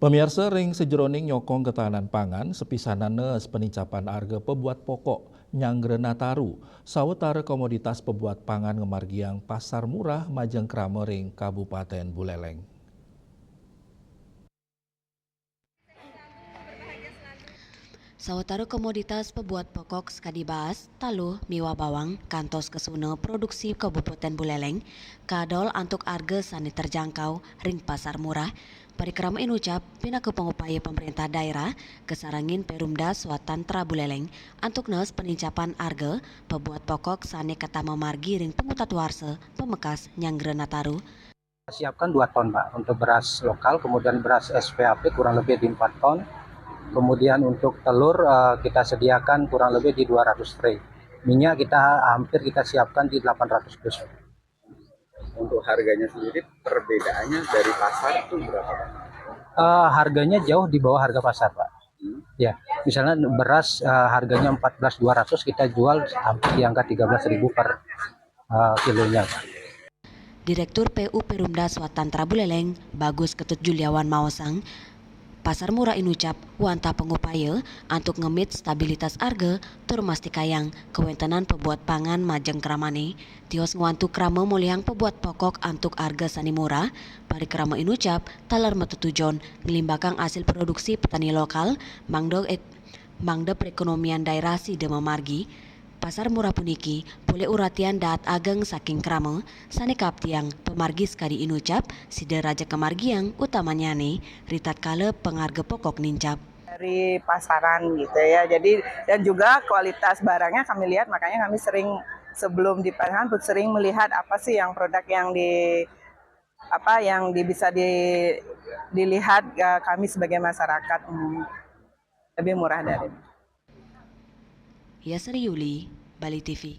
Pemirsa ring sejeroning nyokong ketahanan pangan sepisanan neus penincapan harga pebuat pokok nyanggrena Nataru sawetara komoditas pebuat pangan ngemargiang pasar murah Majeng Krame ring Kabupaten Buleleng. Sawetara komoditas pebuat pokok sekali dibahas, taluh, miwa bawang, kantos kesuna produksi Kabupaten Buleleng, kadol antuk harga sani terjangkau ring pasar murah, parikrama inucap pinaku pengupaya pemerintah daerah kesarangin Perumda Swatantra Buleleng antuk neus penincapan harga pebuat pokok sani katama margi ring pengutat warsa pemekas nyanggrena Nataru. Siapkan 2 ton Pak untuk beras lokal, kemudian beras SPAP kurang lebih di 4 ton. Kemudian untuk telur kita sediakan kurang lebih di 200 tray. Minyak kita siapkan di 800 dus. Untuk harganya sendiri perbedaannya dari pasar itu berapa Pak? Harganya jauh di bawah harga pasar Pak. Ya, misalnya beras harganya 14.200 kita jual hampir di angka 13.000 per kilonya Pak. Direktur PU Perumda Swatantra Buleleng, Bagus Ketut Juliawan Mawasang, pasar murah inucap wanta pengupaya untuk ngemit stabilitas harga turmastikayang kewentenan pebuat pangan Majeng Kramane tios ngwantu krama muliang pebuat pokok antuk harga sani murah parikrama inucap talar metutujon ngelimbakang hasil produksi petani lokal mangda perekonomian daerah si dema margi. Pasar murah puniki boleh uratian daat ageng saking krama sani kaptiang pemargi sekali inucap sida raja kemargiang utamanya nih ritat kala pengharga pokok nincap dari pasaran gitu ya. Jadi dan juga kualitas barangnya kami lihat, makanya kami sering sebelum di pasaran sering melihat apa sih yang produk yang bisa dilihat kami sebagai masyarakat lebih murah dari. Yasri Yuli, Bali TV.